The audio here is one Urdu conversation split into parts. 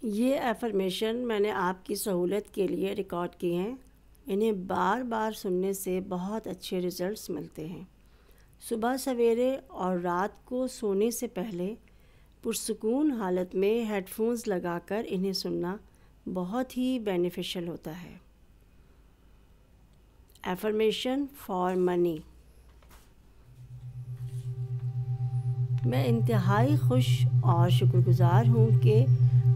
یہ افرمیشن میں نے آپ کی سہولت کے لیے ریکارڈ کی ہیں۔ انہیں بار بار سننے سے بہت اچھے رزلٹس ملتے ہیں۔ صبح سویرے اور رات کو سونے سے پہلے پرسکون حالت میں ہیڈ فونز لگا کر انہیں سننا بہت ہی بینیفیشل ہوتا ہے۔ Affirmation for money. میں انتہائی خوش اور شکر گزار ہوں کہ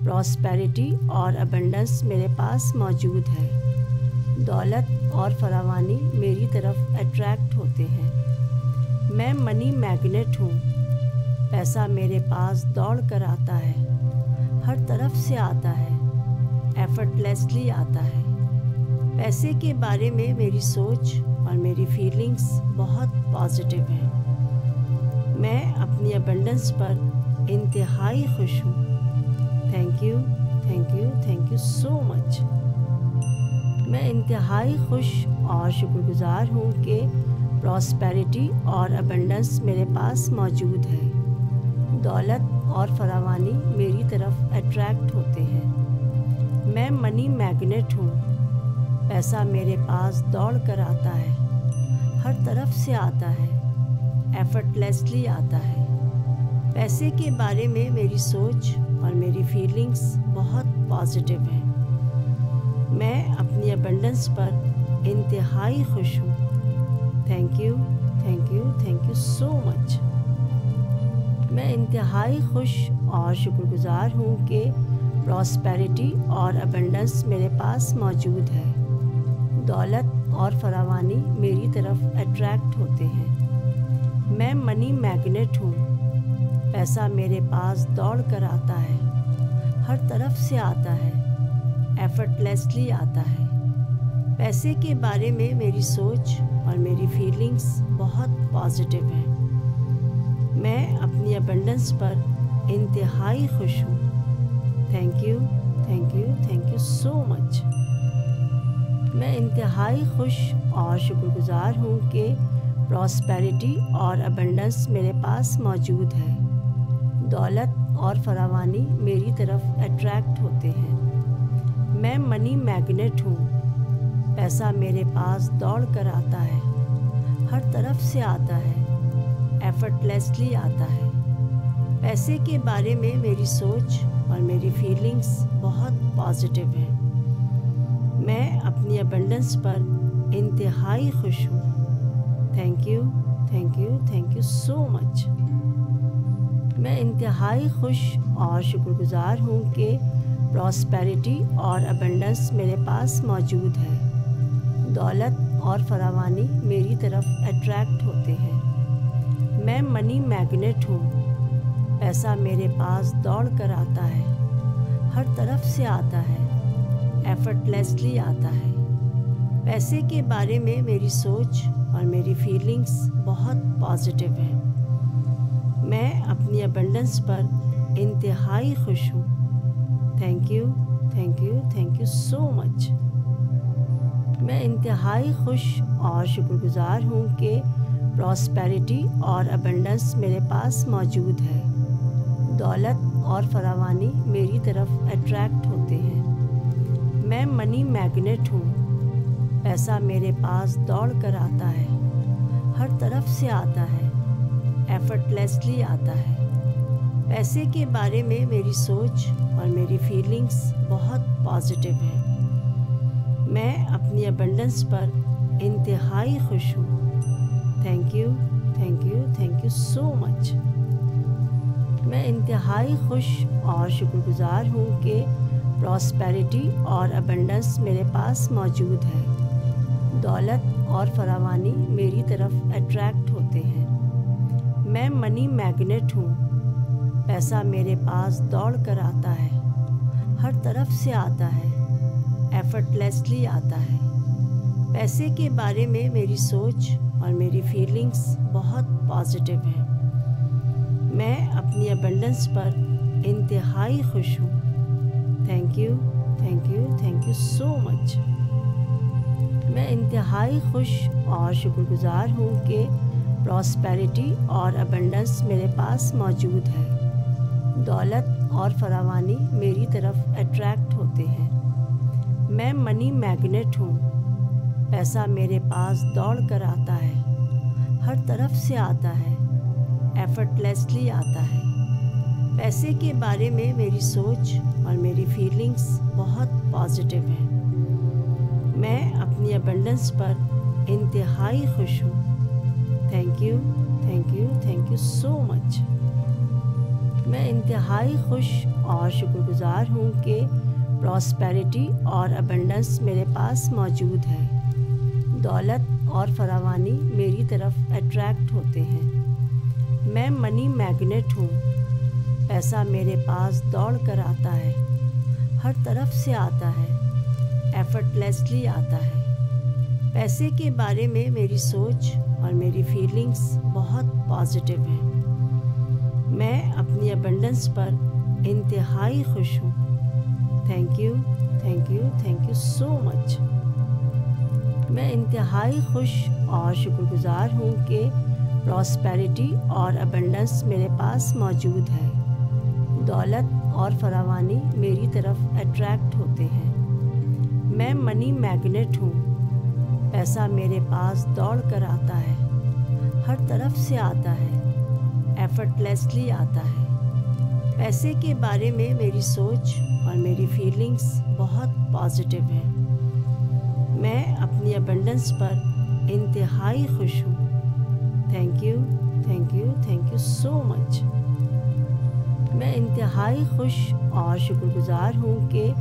پراسپیرٹی اور ابنڈنس میرے پاس موجود ہے۔ دولت اور فراوانی میری طرف اٹریکٹ ہوتے ہیں۔ میں منی میگنیٹ ہوں۔ پیسہ میرے پاس دوڑ کر آتا ہے، ہر طرف سے آتا ہے، ایفرٹلیسلی آتا ہے۔ پیسے کے بارے میں میری سوچ اور میری فیلنگز بہت پازیٹیو ہیں۔ میں اپنی ابنڈنس پر انتہائی خوش ہوں۔ Thank you, thank you, thank you so much. میں انتہائی خوش اور شکر گزار ہوں کہ پراسپیرٹی اور ابنڈنس میرے پاس موجود ہے۔ دولت اور فراوانی میری طرف اٹریکٹ ہوتے ہیں۔ میں منی میگنیٹ ہوں۔ پیسہ میرے پاس دوڑ کر آتا ہے، ہر طرف سے آتا ہے، ایفرٹلیسلی آتا ہے۔ پیسے کے بارے میں میری سوچ اور میری فیلنگز بہت پازیٹیو ہیں۔ میں اپنی ابنڈنس پر انتہائی خوش ہوں۔ Thank you, thank you, thank you so much. میں انتہائی خوش اور شکر گزار ہوں کہ پراسپیرٹی اور ابنڈنس میرے پاس موجود ہے۔ دولت اور فراوانی میری طرف اٹریکٹ ہوتے ہیں۔ میں منی میگنیٹ ہوں۔ پیسہ میرے پاس دوڑ کر آتا ہے، ہر طرف سے آتا ہے، ایفرٹلیسلی آتا ہے۔ پیسے کے بارے میں میری سوچ اور میری فیلنگز بہت پازیٹیو ہیں۔ میں اپنی ابنڈنس پر انتہائی خوش ہوں۔ Thank you, thank you, thank you so much. میں انتہائی خوش اور شکر گزار ہوں کہ پراسپیرٹی اور ابنڈنس میرے پاس موجود ہے۔ دولت اور فراوانی میری طرف اٹریکٹ ہوتے ہیں۔ میں منی میگنیٹ ہوں۔ پیسہ میرے پاس دوڑ کر آتا ہے، ہر طرف سے آتا ہے، ایفرٹلیسلی آتا ہے۔ پیسے کے بارے میں میری سوچ اور میری فیلنگز بہت پازیٹیو ہیں۔ میں اپنی ابنڈنس پر انتہائی خوش ہوں۔ Thank you, thank you, thank you so much. میں انتہائی خوش اور شکر گزار ہوں کہ پراسپیرٹی اور ابنڈنس میرے پاس موجود ہے۔ دولت اور فراوانی میری طرف اٹریکٹ ہوتے ہیں۔ میں منی میگنیٹ ہوں۔ پیسہ میرے پاس دوڑ کر آتا ہے، ہر طرف سے آتا ہے، ایفرٹلیسلی آتا ہے۔ پیسے کے بارے میں میری سوچ اور میری فیلنگز بہت پازیٹیو ہیں۔ میں اپنی ابنڈنس پر انتہائی خوش ہوں۔ Thank you, thank you, thank you so much. میں انتہائی خوش اور شکر گزار ہوں کہ پراسپیرٹی اور ابنڈنس میرے پاس موجود ہے۔ دولت اور فراوانی میری طرف اٹریکٹ ہوتے ہیں۔ میں منی میگنیٹ ہوں۔ پیسہ میرے پاس دوڑ کر آتا ہے، ہر طرف سے آتا ہے، ایفرٹلیسلی آتا ہے۔ پیسے کے بارے میں میری سوچ اور میری فیلنگز بہت پازیٹیو ہیں۔ میں اپنی ابنڈنس پر انتہائی خوش ہوں۔ Thank you, thank you, thank you so much. میں انتہائی خوش اور شکر گزار ہوں کہ پراسپیرٹی اور ابنڈنس میرے پاس موجود ہے۔ دولت اور فراوانی میری طرف اٹریکٹ ہوتے ہیں۔ میں منی میگنیٹ ہوں۔ پیسہ میرے پاس دوڑ کر آتا ہے، ہر طرف سے آتا ہے، ایفرٹلیسلی آتا ہے۔ پیسے کے بارے میں میری سوچ اور میری فیلنگز بہت پازیٹیو ہیں۔ میں اپنی ابنڈنس پر انتہائی خوش ہوں۔ Thank you, thank you, thank you so much. میں انتہائی خوش اور شکر گزار ہوں کہ پراسپیرٹی اور ابنڈنس میرے پاس موجود ہے۔ دولت اور فراوانی میری طرف اٹریکٹ ہوتے ہیں۔ میں منی میگنیٹ ہوں، پیسہ میرے پاس دوڑ کر آتا ہے، ہر طرف سے آتا ہے، ایفرٹ لیسلی آتا ہے۔ پیسے کے بارے میں میری سوچ اور میری فیلنگز بہت پازیٹیو ہیں۔ میں اپنی ابنڈنس پر انتہائی خوش ہوں۔ Thank you, thank you, thank you so much. میں انتہائی خوش اور شکر گزار ہوں کہ پراسپیرٹی اور ابنڈنس میرے پاس موجود ہے۔ دولت اور فراوانی میری طرف اٹریکٹ ہوتے ہیں۔ میں منی میگنیٹ ہوں، پیسہ میرے پاس دوڑ کر آتا ہے، ہر طرف سے آتا ہے، ایفرٹ لیسلی آتا ہے۔ پیسے کے بارے میں میری سوچ اور میری فیلنگز بہت پازیٹیو ہیں۔ میں اپنی ابنڈنس پر انتہائی خوش ہوں۔ Thank you, thank you, thank you so much. میں انتہائی خوش اور شکر گزار ہوں کہ پراسپیرٹی اور ابنڈنس میرے پاس موجود ہے۔ دولت اور فراوانی میری طرف اٹریکٹ ہوتے ہیں۔ میں منی میگنیٹ ہوں، پیسہ میرے پاس دوڑ کر آتا ہے، ہر طرف سے آتا ہے، ایفرٹ لیسلی آتا ہے۔ پیسے کے بارے میں میری سوچ اور میری فیلنگز بہت پازیٹیو ہیں۔ میں اپنی ابنڈنس پر انتہائی خوش ہوں۔ Thank you, thank you, thank you so much. میں انتہائی خوش اور شکر گزار ہوں کہ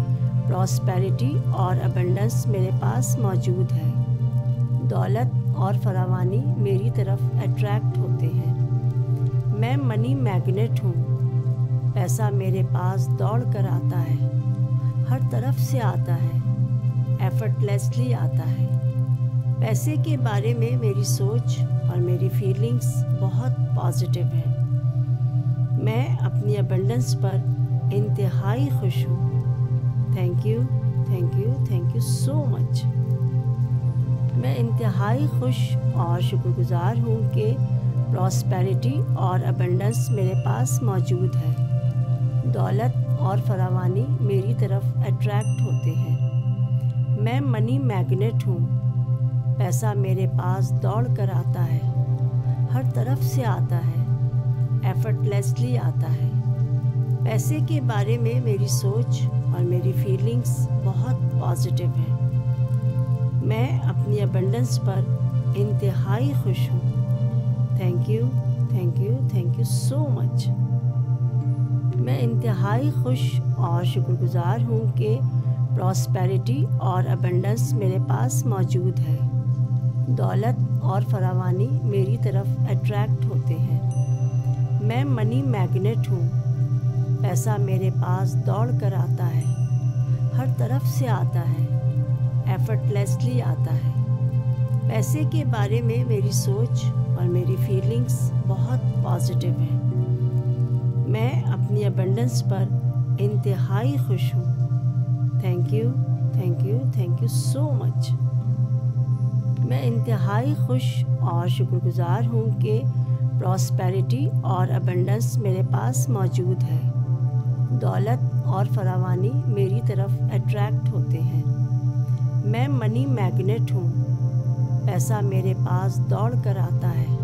پراسپیرٹی اور ابنڈنس میرے پاس موجود ہے۔ دولت اور فراوانی میری طرف اٹریکٹ ہوتے ہیں۔ میں منی میگنیٹ ہوں، پیسہ میرے پاس دوڑ کر آتا ہے، ہر طرف سے آتا ہے، ایفرٹ لیسلی آتا ہے۔ پیسے کے بارے میں میری سوچ اور میری فیلنگز بہت پازیٹیو ہیں۔ میں اپنی ابنڈنس پر انتہائی خوش ہوں۔ Thank you, thank you, thank you so much. میں انتہائی خوش اور شکر گزار ہوں کہ پراسپیرٹی اور ابنڈنس میرے پاس موجود ہے۔ دولت اور فراوانی میری طرف اٹریکٹ ہوتے ہیں۔ میں منی میگنیٹ ہوں، پیسہ میرے پاس دوڑ کر آتا ہے، ہر طرف سے آتا ہے، ایفرٹ لیسلی آتا ہے۔ پیسے کے بارے میں میری سوچ اور میری فیلنگز بہت پازیٹیو ہیں۔ میں اپنی ابنڈنس پر انتہائی خوش ہوں۔ Thank you, thank you, thank you so much. میں انتہائی خوش اور شکر گزار ہوں کہ پراسپیرٹی اور ابنڈنس میرے پاس موجود ہے۔ دولت اور فراوانی میری طرف اٹریکٹ ہوتے ہیں۔ میں منی میگنیٹ ہوں، پیسہ میرے پاس دوڑ کر آتا ہے، ہر طرف سے آتا ہے، ایفرٹ لیسلی آتا ہے۔ پیسے کے بارے میں میری سوچ اور میری فیلنگز بہت پازیٹیو ہیں۔ میں اپنی ابنڈنس پر انتہائی خوش ہوں۔ Thank you, thank you, thank you so much. میں انتہائی خوش اور شکر گزار ہوں کہ پراسپیرٹی اور ابنڈنس میرے پاس موجود ہے۔ دولت اور فراوانی میری طرف اٹریکٹ ہوتے ہیں۔ میں منی میگنیٹ ہوں، پیسہ میرے پاس دوڑ کر آتا ہے،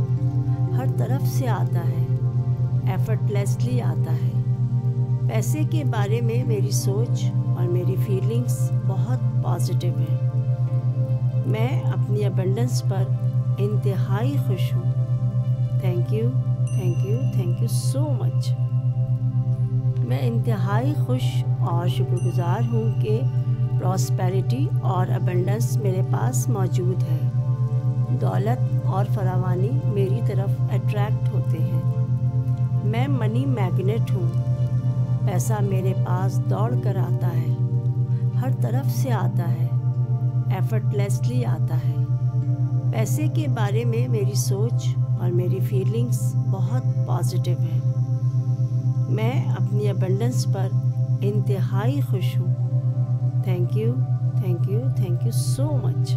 ہر طرف سے آتا ہے، ایفرٹ لیسلی آتا ہے۔ پیسے کے بارے میں میری سوچ اور میری فیلنگز بہت پازیٹیو ہیں۔ میں اپنی ابنڈنس پر انتہائی خوش ہوں۔ Thank you, thank you, thank you so much. میں انتہائی خوش اور شکر گزار ہوں کہ پراسپیرٹی اور ابنڈنس میرے پاس موجود ہے۔ دولت اور فراوانی میری طرف اٹریکٹ ہوتے ہیں۔ میں منی میگنیٹ ہوں، پیسہ میرے پاس دوڑ کر آتا ہے، ہر طرف سے آتا ہے، ایفرٹ لیسلی آتا ہے۔ پیسے کے بارے میں میری سوچ اور میری فیلنگز بہت پازیٹیو ہیں۔ میں اپنی ابنڈنس پر انتہائی خوش ہوں۔ Thank you, thank you, thank you so much.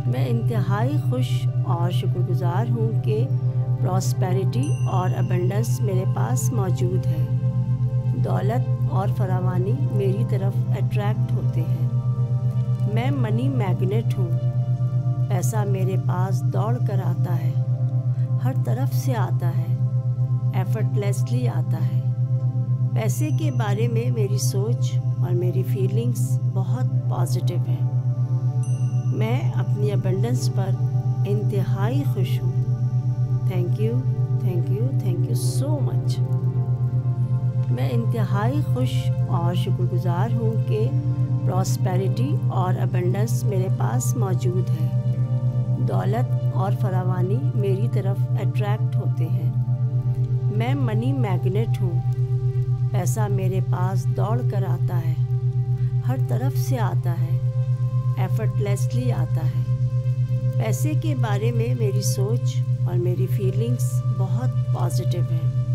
میں انتہائی خوش اور شکر گزار ہوں کہ پراسپیرٹی اور ابنڈنس میرے پاس موجود ہے۔ دولت اور فراوانی میری طرف اٹریکٹ ہوتے ہیں۔ میں منی میگنیٹ ہوں، پیسہ میرے پاس دوڑ کر آتا ہے، ہر طرف سے آتا ہے، ایفرٹ لیسلی آتا ہے۔ پیسے کے بارے میں میری سوچ اور میری فیلنگز بہت پازیٹیو ہیں۔ میں اپنی ابنڈنس پر انتہائی خوش ہوں۔ Thank you, thank you, thank you so much. میں انتہائی خوش اور شکر گزار ہوں کہ پراسپیرٹی اور ابنڈنس میرے پاس موجود ہے۔ دولت اور فراوانی میری طرف اٹریکٹ ہوتے ہیں۔ میں منی میگنیٹ ہوں، پیسہ میرے پاس دوڑ کر آتا ہے، ہر طرف سے آتا ہے، ایفرٹ لیسلی آتا ہے۔ پیسے کے بارے میں میری سوچ اور میری فیلنگز بہت پازیٹیو ہیں۔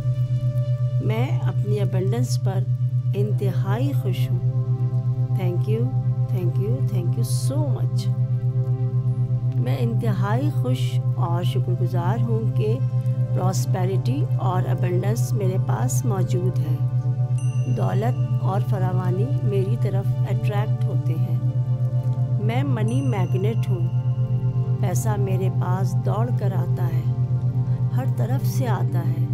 میں اپنی ابنڈنس پر انتہائی خوش ہوں۔ Thank you, thank you, thank you so much. میں انتہائی خوش اور شکر گزار ہوں کہ پراسپیرٹی اور ابنڈنس میرے پاس موجود ہے۔ دولت اور فراوانی میری طرف اٹریکٹ ہوتے ہیں۔ میں منی میگنیٹ ہوں، پیسہ میرے پاس دوڑ کر آتا ہے، ہر طرف سے آتا ہے،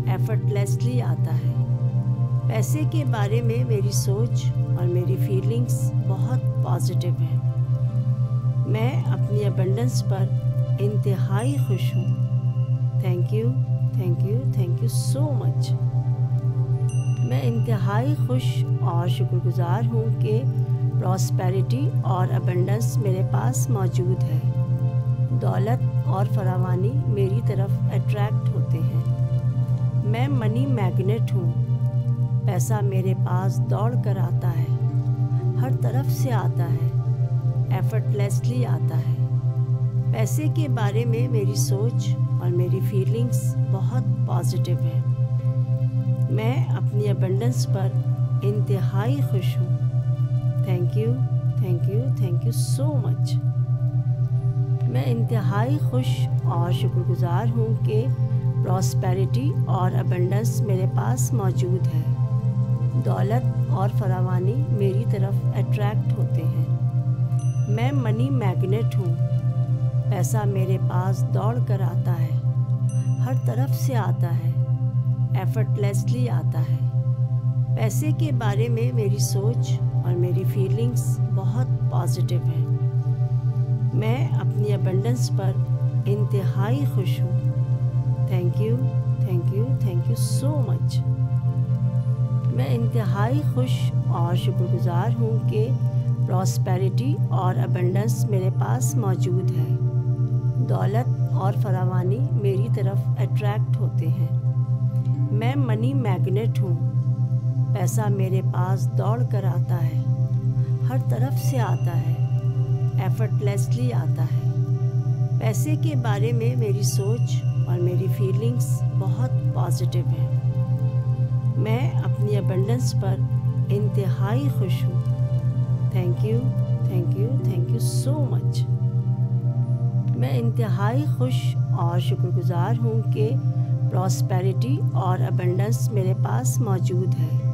ایفرٹ لیسلی آتا ہے۔ پیسے کے بارے میں میری سوچ اور میری فیلنگز بہت پازیٹیو ہیں۔ میں اپنی ابنڈنس پر انتہائی خوش ہوں۔ Thank you, thank you, thank you so much. میں انتہائی خوش اور شکر گزار ہوں کہ پراسپیرٹی اور ابنڈنس میرے پاس موجود ہے۔ دولت اور فراوانی میری طرف اٹریکٹ ہوتے ہیں۔ میں منی میگنیٹ ہوں، پیسہ میرے پاس دوڑ کر آتا ہے، ہر طرف سے آتا ہے، ایفرٹ لیسلی آتا ہے۔ پیسے کے بارے میں میری سوچ اور میری فیلنگز بہت پازیٹیو ہیں۔ میں اپنی ابنڈنس پر انتہائی خوش ہوں۔ Thank you, thank you, thank you so much. میں انتہائی خوش اور شکر گزار ہوں کہ پراسپیرٹی اور ابنڈنس میرے پاس موجود ہے۔ دولت اور فراوانی میری طرف اٹریکٹ ہوتے ہیں۔ میں منی میگنیٹ ہوں، پیسہ میرے پاس دوڑ کر آتا ہے، ہر طرف سے آتا ہے، ایفرٹ لیسلی آتا ہے۔ پیسے کے بارے میں میری سوچ اور میری فیلنگز بہت پازیٹیو ہیں۔ میں اپنی ابنڈنس پر انتہائی خوش ہوں۔ Thank you, thank you, thank you so much. میں انتہائی خوش اور شکر گزار ہوں کہ پراسپیرٹی اور ابنڈنس میرے پاس موجود ہے۔ دولت اور فراوانی میری طرف اٹریکٹ ہوتے ہیں۔ میں منی میگنیٹ ہوں، پیسہ میرے پاس دوڑ کر آتا ہے، ہر طرف سے آتا ہے، ایفرٹ لیسلی آتا ہے۔ پیسے کے بارے میں میری سوچ اور میری فیلنگز بہت پازیٹیو ہیں۔ میں اپنی ابنڈنس پر انتہائی خوش ہوں۔ Thank you, thank you, thank you so much. میں انتہائی خوش اور شکر گزار ہوں کہ پراسپیرٹی اور ابنڈنس میرے پاس موجود ہے۔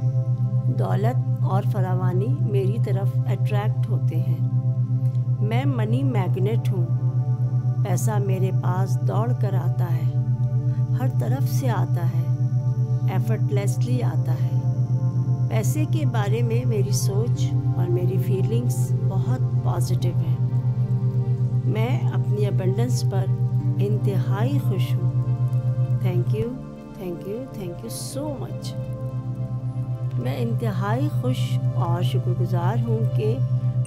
دولت اور فراوانی میری طرف اٹریکٹ ہوتے ہیں۔ میں منی میگنیٹ ہوں، پیسہ میرے پاس دوڑ کر آتا ہے، ہر طرف سے آتا ہے، ایفرٹ لیسلی آتا ہے۔ پیسے کے بارے میں میری سوچ اور میری فیلنگز بہت پازیٹیو ہیں۔ میں اپنی ابنڈنس پر انتہائی خوش ہوں۔ Thank you, thank you, thank you so much. میں انتہائی خوش اور شکر گزار ہوں کہ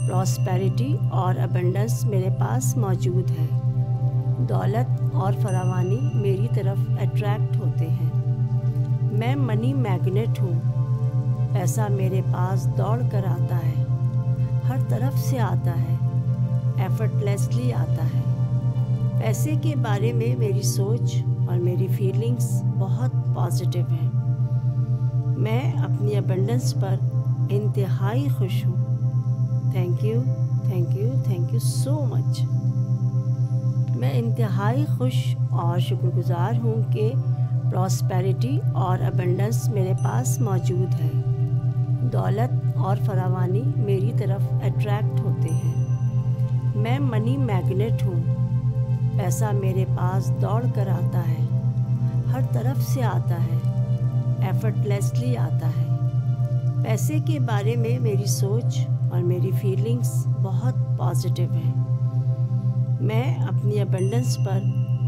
پراسپیرٹی اور ابنڈنس میرے پاس موجود ہے۔ دولت اور فراوانی میری طرف اٹریکٹ ہوتے ہیں۔ میں منی میگنیٹ ہوں، پیسہ میرے پاس دوڑ کر آتا ہے، ہر طرف سے آتا ہے، ایفرٹ لیسلی آتا ہے۔ پیسے کے بارے میں میری سوچ اور میری فیلنگز بہت پازیٹیو ہیں۔ میں اپنی ابنڈنس پر انتہائی خوش ہوں۔ Thank you, thank you, thank you so much. میں انتہائی خوش اور شکر گزار ہوں کہ پراسپیرٹی اور ابنڈنس میرے پاس موجود ہے۔ دولت اور فراوانی میری طرف اٹریکٹ ہوتے ہیں۔ میں منی میگنیٹ ہوں۔ پیسہ میرے پاس دوڑ کر آتا ہے، ہر طرف سے آتا ہے، ایفرٹ لیسلی آتا ہے۔ پیسے کے بارے میں میری سوچ اور میری فیلنگز بہت پازیٹیو ہیں۔ میں اپنی ابنڈنس پر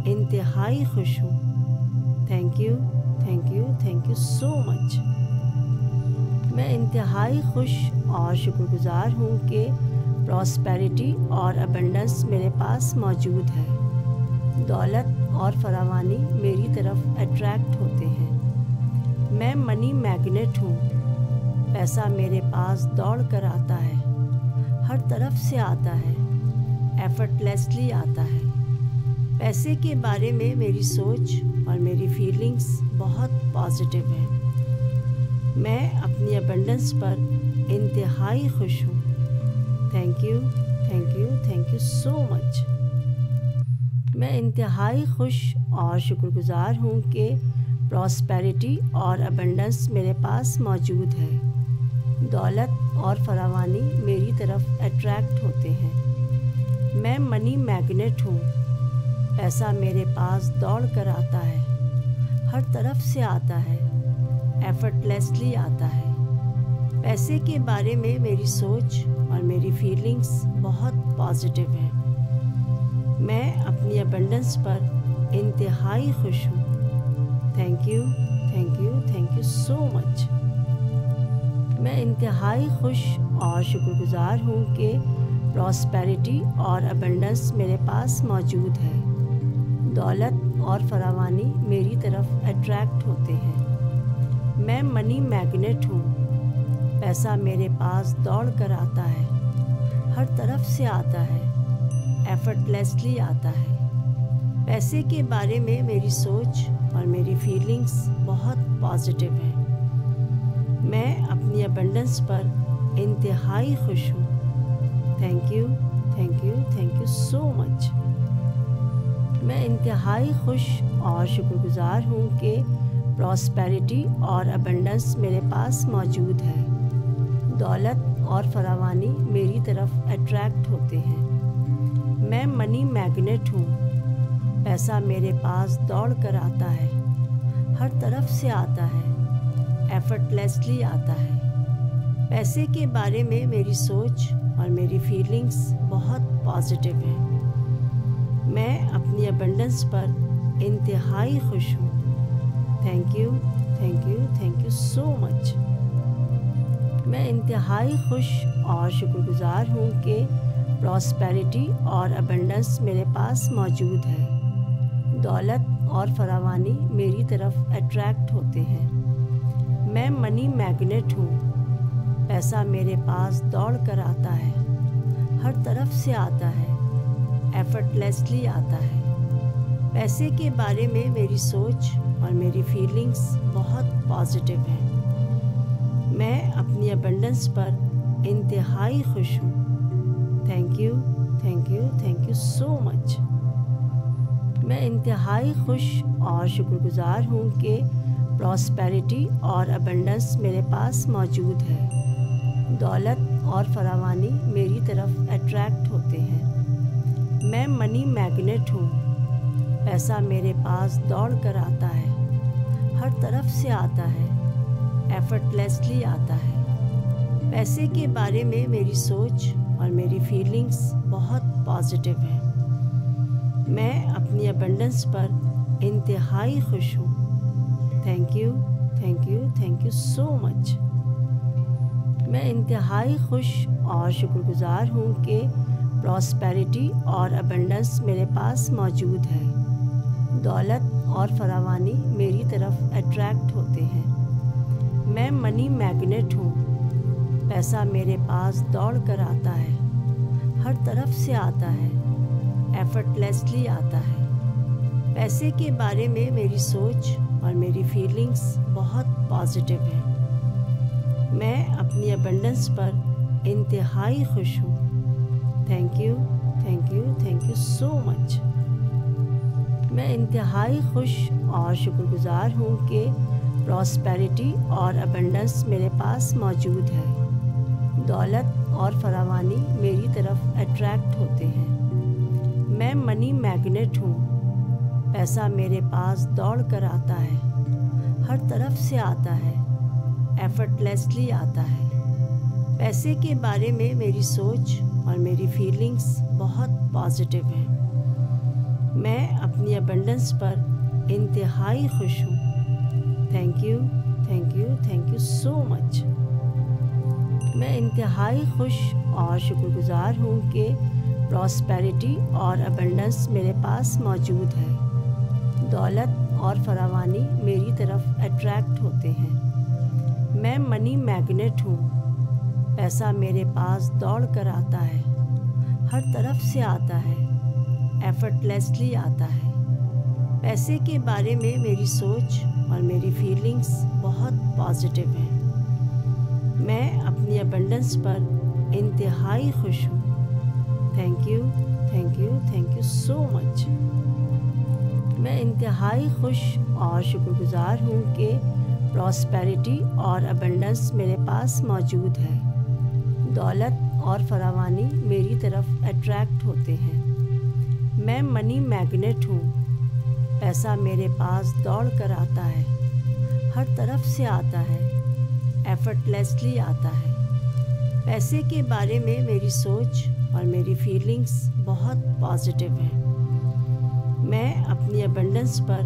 انتہائی خوش ہوں۔ Thank you, thank you, thank you so much. میں انتہائی خوش اور شکر گزار ہوں کہ پراسپیرٹی اور ابنڈنس میرے پاس موجود ہے۔ دولت اور فراوانی میری طرف اٹریکٹ ہوتے ہیں۔ میں منی میگنیٹ ہوں۔ پیسہ میرے پاس دوڑ کر آتا ہے، ہر طرف سے آتا ہے، ایفرٹ لیسلی آتا ہے۔ پیسے کے بارے میں میری سوچ اور میری فیلنگز بہت پازیٹیو ہیں۔ میں اپنی ابنڈنس پر انتہائی خوش ہوں۔ Thank you, thank you, thank you so much. میں انتہائی خوش اور شکر گزار ہوں کہ پراسپیرٹی اور ابنڈنس میرے پاس موجود ہے۔ دولت اور فراوانی میری طرف اٹریکٹ ہوتے ہیں۔ میں منی میگنیٹ ہوں۔ پیسہ میرے پاس دوڑ کر آتا ہے، ہر طرف سے آتا ہے، ایفرٹ لیسلی آتا ہے۔ پیسے کے بارے میں میری سوچ اور میری فیلنگز بہت پازیٹیو ہیں۔ میں اپنی ابنڈنس پر انتہائی خوش ہوں۔ Thank you, thank you, thank you so much. میں انتہائی خوش اور شکر گزار ہوں کہ پراسپیرٹی اور ابنڈنس میرے پاس موجود ہے۔ دولت اور فراوانی میری طرف اٹریکٹ ہوتے ہیں۔ میں منی میگنیٹ ہوں۔ پیسہ میرے پاس دوڑ کر آتا ہے، ہر طرف سے آتا ہے، ایفرٹ لیسلی آتا ہے۔ پیسے کے بارے میں میری سوچ اور میری فیلنگز بہت پازیٹیو ہیں۔ میں اپنی ابنڈنس پر انتہائی خوش ہوں۔ Thank you, thank you, thank you so much. میں انتہائی خوش اور شکر گزار ہوں کہ پراسپیرٹی اور ابنڈنس میرے پاس موجود ہے۔ دولت اور فراوانی میری طرف اٹریکٹ ہوتے ہیں۔ میں منی میگنیٹ ہوں۔ پیسہ میرے پاس دوڑ کر آتا ہے، ہر طرف سے آتا ہے، ایفرٹ لیسلی آتا ہے۔ پیسے کے بارے میں میری سوچ اور میری فیلنگز بہت پازیٹیو ہیں۔ میں اپنی ابنڈنس پر انتہائی خوش ہوں۔ Thank you, thank you, thank you so much. میں انتہائی خوش اور شکر گزار ہوں کہ پراسپیرٹی اور ابنڈنس میرے پاس موجود ہے۔ دولت اور فراوانی میری طرف اٹریکٹ ہوتے ہیں۔ میں منی میگنیٹ ہوں۔ پیسہ میرے پاس دوڑ کر آتا ہے، ہر طرف سے آتا ہے، ایفرٹ لیسلی آتا ہے۔ پیسے کے بارے میں میری سوچ اور میری فیلنگز بہت پازیٹیو ہیں۔ میں اپنی ابنڈنس پر انتہائی خوش ہوں۔ Thank you, thank you, thank you so much. میں انتہائی خوش اور شکر گزار ہوں کہ پراسپیرٹی اور ابنڈنس میرے پاس موجود ہے۔ دولت اور فراوانی میری طرف اٹریکٹ ہوتے ہیں۔ میں منی میگنیٹ ہوں۔ پیسہ میرے پاس دوڑ کر آتا ہے، ہر طرف سے آتا ہے، ایفرٹ لیسلی آتا ہے۔ پیسے کے بارے میں میری سوچ اور میری فیلنگز بہت پازیٹیو ہیں۔ میں اپنی ابنڈنس پر انتہائی خوش ہوں۔ Thank you, thank you, thank you so much. میں انتہائی خوش اور شکر گزار ہوں کہ پراسپیرٹی اور ابنڈنس میرے پاس موجود ہے۔ دولت اور فراوانی میری طرف اٹریکٹ ہوتے ہیں۔ میں منی میگنیٹ ہوں۔ پیسہ میرے پاس دوڑ کر آتا ہے، ہر طرف سے آتا ہے، ایفرٹ لیسلی آتا ہے۔ پیسے کے بارے میں میری سوچ اور میری فیلنگز بہت پازیٹیو ہیں۔ میں اپنی ابنڈنس پر انتہائی خوش ہوں۔ Thank you, thank you, thank you so much. میں انتہائی خوش اور شکر گزار ہوں کہ پراسپیرٹی اور ابنڈنس میرے پاس موجود ہے۔ دولت اور فراوانی میری طرف اٹریکٹ ہوتے ہیں۔ میں منی میگنیٹ ہوں۔ پیسہ میرے پاس دوڑ کر آتا ہے، ہر طرف سے آتا ہے، ایفرٹ لیسلی آتا ہے۔ پیسے کے بارے میں میری سوچ اور میری فیلنگز بہت پازیٹیو ہیں۔ میں اپنی ابنڈنس پر انتہائی خوش ہوں۔ Thank you, thank you, thank you so much. میں انتہائی خوش اور شکر گزار ہوں کہ پراسپیرٹی اور ابنڈنس میرے پاس موجود ہے۔ دولت اور فراوانی میری طرف اٹریکٹ ہوتے ہیں۔ میں منی میگنیٹ ہوں۔ پیسہ میرے پاس دوڑ کر آتا ہے، ہر طرف سے آتا ہے، ایفرٹ لیسلی آتا ہے۔ پیسے کے بارے میں میری سوچ اور میری فیلنگز بہت پازیٹیو ہیں۔ میں اپنی ابنڈنس پر انتہائی خوش ہوں۔ Thank you, thank you, thank you so much. میں انتہائی خوش اور شکر گزار ہوں کہ پراسپیرٹی اور ابنڈنس میرے پاس موجود ہے۔ دولت اور فراوانی میری طرف اٹریکٹ ہوتے ہیں۔ میں منی میگنیٹ ہوں۔ پیسہ میرے پاس دوڑ کر آتا ہے، ہر طرف سے آتا ہے، ایفرٹ لیسلی آتا ہے۔ پیسے کے بارے میں میری سوچ اور میری فیلنگز بہت پازیٹیو ہیں۔ میں اپنی ابنڈنس پر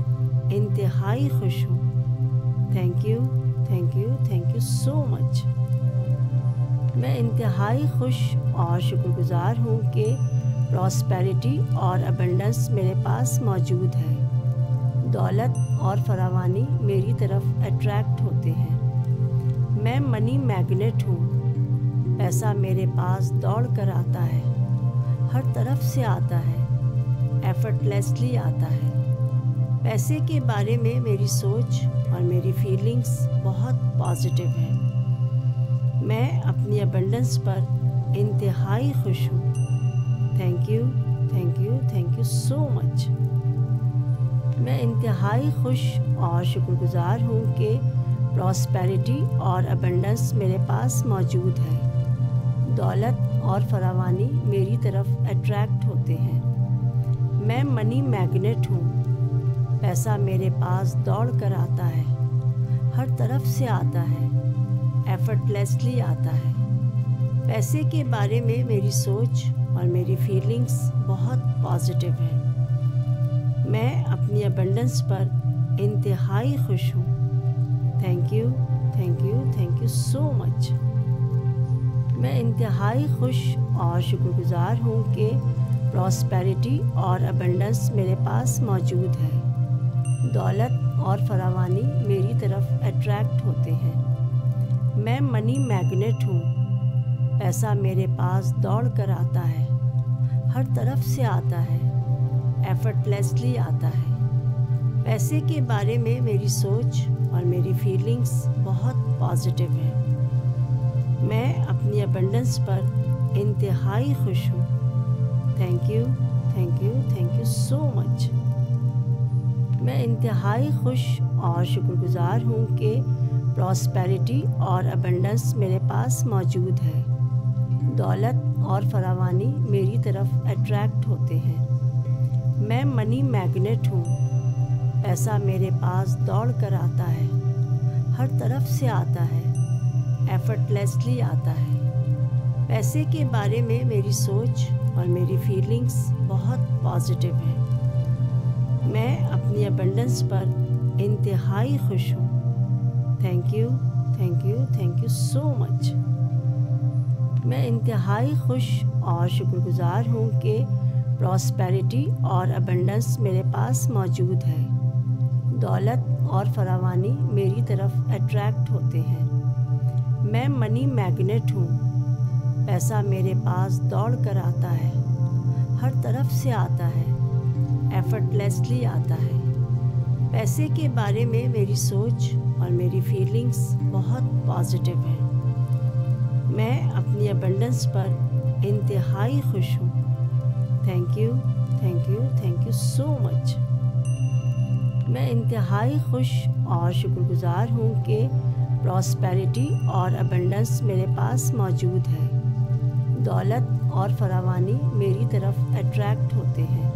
انتہائی خوش ہوں۔ Thank you, thank you, thank you so much. میں انتہائی خوش اور شکر گزار ہوں کہ پراسپیرٹی اور ابنڈنس میرے پاس موجود ہے۔ دولت اور فراوانی میری طرف اٹریکٹ ہوتے ہیں۔ میں منی میگنیٹ ہوں۔ پیسہ میرے پاس دوڑ کر آتا ہے، ہر طرف سے آتا ہے، ایفرٹ لیسلی آتا ہے۔ پیسے کے بارے میں میری سوچ اور میری فیلنگز بہت پازیٹیو ہیں۔ میں اپنی ابنڈنس پر انتہائی خوش ہوں۔ Thank you, thank you, thank you so much. میں انتہائی خوش اور شکر گزار ہوں کہ پراسپیرٹی اور ابنڈنس میرے پاس موجود ہے۔ دولت اور فراوانی میری طرف اٹریکٹ ہوتے ہیں۔ میں منی میگنیٹ ہوں۔ پیسہ میرے پاس دوڑ کر آتا ہے، ہر طرف سے آتا ہے، ایفرٹ لیسلی آتا ہے۔ پیسے کے بارے میں میری سوچ اور میری فیلنگز بہت پازیٹیو ہیں۔ میں اپنی ابنڈنس پر انتہائی خوش ہوں۔ Thank you, thank you, thank you so much. میں انتہائی خوش اور شکر گزار ہوں کہ پراسپیرٹی اور ابنڈنس میرے پاس موجود ہے۔ دولت اور فراوانی میری طرف اٹریکٹ ہوتے ہیں۔ میں منی میگنیٹ ہوں۔ پیسہ میرے پاس دوڑ کر آتا ہے، ہر طرف سے آتا ہے، ایفرٹ لیسلی آتا ہے۔ پیسے کے بارے میں میری سوچ اور میری فیلنگز بہت پازیٹیو ہیں۔ میں اپنی ابنڈنس پر انتہائی خوش ہوں۔ Thank you, thank you, thank you so much. میں انتہائی خوش اور شکر گزار ہوں کہ پراسپیرٹی اور ابنڈنس میرے پاس موجود ہے۔ دولت اور فراوانی میری طرف اٹریکٹ ہوتے ہیں۔ میں منی میگنیٹ ہوں۔ پیسہ میرے پاس دوڑ کر آتا ہے، ہر طرف سے آتا ہے، ایفرٹ لیسلی آتا ہے۔ پیسے کے بارے میں میری سوچ اور میری فیلنگز بہت پازیٹیو ہیں۔ میں اپنی ابنڈنس پر انتہائی خوش ہوں۔ Thank you, thank you, thank you so much. میں انتہائی خوش اور شکر گزار ہوں کہ پراسپیرٹی اور ابنڈنس میرے پاس موجود ہے۔ دولت اور فراوانی میری طرف اٹریکٹ ہوتے ہیں۔ میں منی میگنیٹ ہوں۔ پیسہ میرے پاس دوڑ کر آتا ہے، ہر طرف سے آتا ہے، ایفرٹ لیسلی آتا ہے۔ پیسے کے بارے میں میری سوچ اور میری فیلنگز بہت پازیٹیو ہیں۔ میں اپنی ابنڈنس پر انتہائی خوش ہوں۔ Thank you, thank you, thank you so much. میں انتہائی خوش اور شکر گزار ہوں کہ پراسپیرٹی اور ابنڈنس میرے پاس موجود ہے۔ دولت اور فراوانی میری طرف اٹریکٹ ہوتے ہیں۔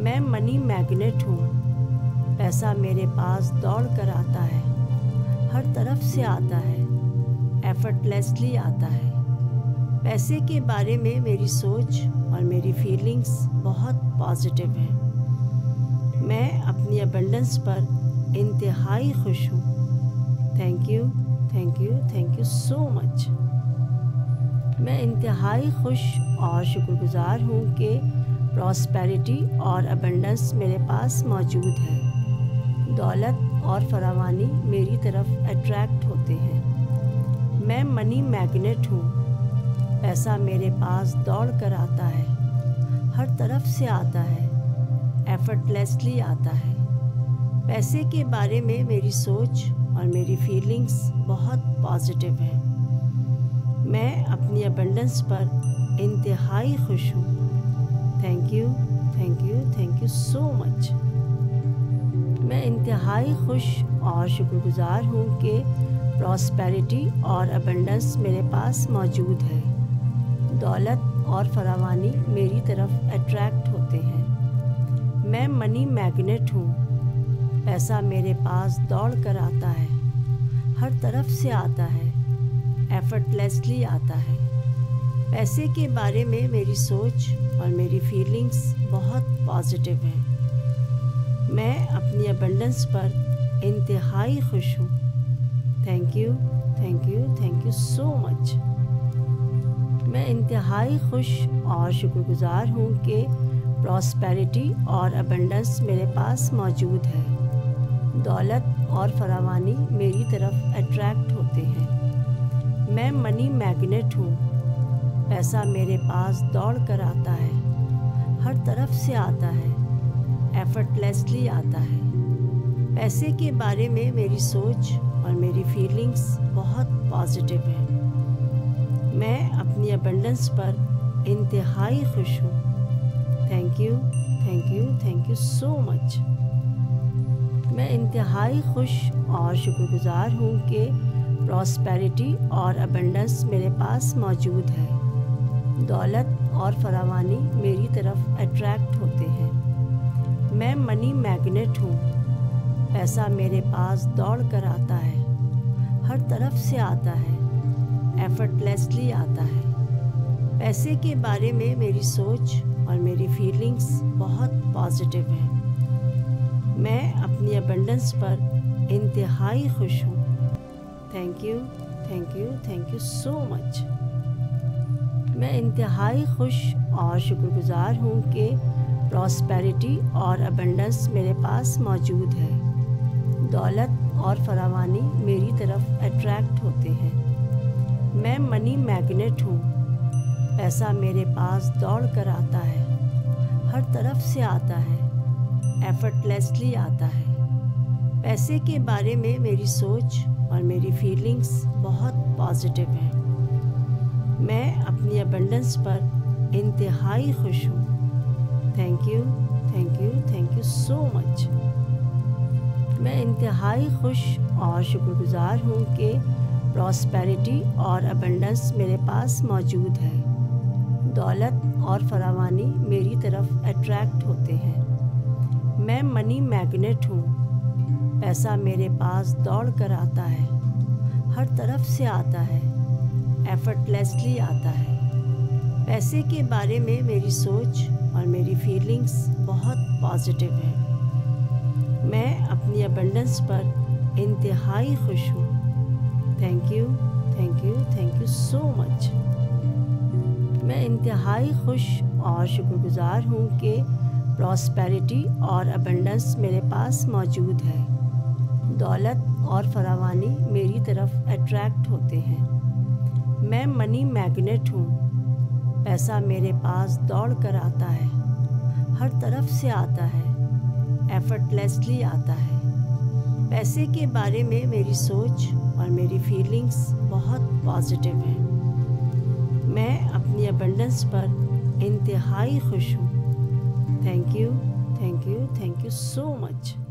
میں منی میگنیٹ ہوں۔ پیسہ میرے پاس دوڑ کر آتا ہے، ہر طرف سے آتا ہے، ایفرٹ لیسلی آتا ہے۔ پیسے کے بارے میں میری سوچ اور میری فیلنگز بہت پازیٹیو ہیں۔ میں اپنی ابنڈنس پر انتہائی خوش ہوں۔ Thank you, thank you, thank you so much. میں انتہائی خوش اور شکر گزار ہوں کہ پراسپیرٹی اور ابنڈنس میرے پاس موجود ہے۔ دولت اور فراوانی میری طرف اٹریکٹ ہوتے ہیں۔ میں منی میگنیٹ ہوں۔ پیسہ میرے پاس دوڑ کر آتا ہے، ہر طرف سے آتا ہے، ایفرٹ لیسلی آتا ہے۔ پیسے کے بارے میں میری سوچ اور میری فیلنگز بہت پازیٹیو ہیں۔ میں اپنی ابنڈنس پر انتہائی خوش ہوں۔ Thank you, thank you, thank you so much. میں انتہائی خوش اور شکر گزار ہوں کہ پراسپیرٹی اور ابنڈنس میرے پاس موجود ہے۔ دولت اور فراوانی میری طرف اٹریکٹ ہوتے ہیں۔ میں منی میگنیٹ ہوں۔ پیسہ میرے پاس دوڑ کر آتا ہے، ہر طرف سے آتا ہے، ایفرٹ لیسلی آتا ہے۔ پیسے کے بارے میں میری سوچ اور میری فیلنگز بہت پازیٹیو ہیں۔ میں اپنی ابنڈنس پر انتہائی خوش ہوں۔ Thank you, thank you, thank you so much. میں انتہائی خوش اور شکر گزار ہوں کہ پراسپیرٹی اور ابنڈنس میرے پاس موجود ہے۔ دولت اور فراوانی میری طرف اٹریکٹ ہوتے ہیں۔ میں منی میگنیٹ ہوں۔ پیسہ میرے پاس دوڑ کر آتا ہے، ہر طرف سے آتا ہے، ایفرٹ لیسلی آتا ہے۔ پیسے کے بارے میں میری سوچ اور میری فیلنگز بہت پازیٹیو ہیں۔ میں اپنی ابنڈنس پر انتہائی خوش ہوں۔ Thank you, thank you, thank you so much. میں انتہائی خوش اور شکر گزار ہوں کہ پراسپیرٹی اور ابنڈنس میرے پاس موجود ہے۔ دولت اور فراوانی میری طرف اٹریکٹ ہوتے ہیں۔ میں منی میگنیٹ ہوں۔ پیسہ میرے پاس دوڑ کر آتا ہے، ہر طرف سے آتا ہے، ایفرٹ لیسلی آتا ہے۔ پیسے کے بارے میں میری سوچ اور میری فیلنگز بہت پازیٹیو ہیں۔ میں اپنی ابنڈنس پر انتہائی خوش ہوں۔ Thank you, thank you, thank you so much. میں انتہائی خوش اور شکر گزار ہوں کہ پراسپیرٹی اور ابنڈنس میرے پاس موجود ہے۔ دولت اور فراوانی میری طرف اٹریکٹ ہوتے ہیں۔ میں منی میگنیٹ ہوں۔ پیسہ میرے پاس دوڑ کر آتا ہے، ہر طرف سے آتا ہے، ایفرٹ لیسلی آتا ہے۔ پیسے کے بارے میں میری سوچ اور میری فیلنگز بہت پازیٹیو ہیں۔ میں اپنی ابنڈنس پر انتہائی خوش ہوں۔ Thank you, thank you, thank you so much. میں انتہائی خوش اور شکر گزار ہوں کہ پراسپیرٹی اور ابنڈنس میرے پاس موجود ہے۔ دولت اور فراوانی میری طرف اٹریکٹ ہوتے ہیں۔ میں منی میگنیٹ ہوں۔ پیسہ میرے پاس دوڑ کر آتا ہے، ہر طرف سے آتا ہے، ایفرٹ لیسلی آتا ہے۔ پیسے کے بارے میں میری سوچ اور میری فیلنگز بہت پازیٹیو ہیں۔ میں اپنی ابنڈنس پر انتہائی خوش ہوں۔ Thank you, thank you, thank you so much. میں انتہائی خوش اور شکر گزار ہوں کہ پراسپیرٹی اور ابنڈنس میرے پاس موجود ہے۔ دولت اور فراوانی میری طرف اٹریکٹ ہوتے ہیں۔ میں منی میگنیٹ ہوں۔ پیسہ میرے پاس دوڑ کر آتا ہے، ہر طرف سے آتا ہے، ایفرٹ لیسلی آتا ہے۔ پیسے کے بارے میں میری سوچ اور میری فیلنگز بہت پازیٹیو ہیں۔ میں اپنی ابنڈنس پر انتہائی خوش ہوں۔ Thank you, thank you, thank you so much.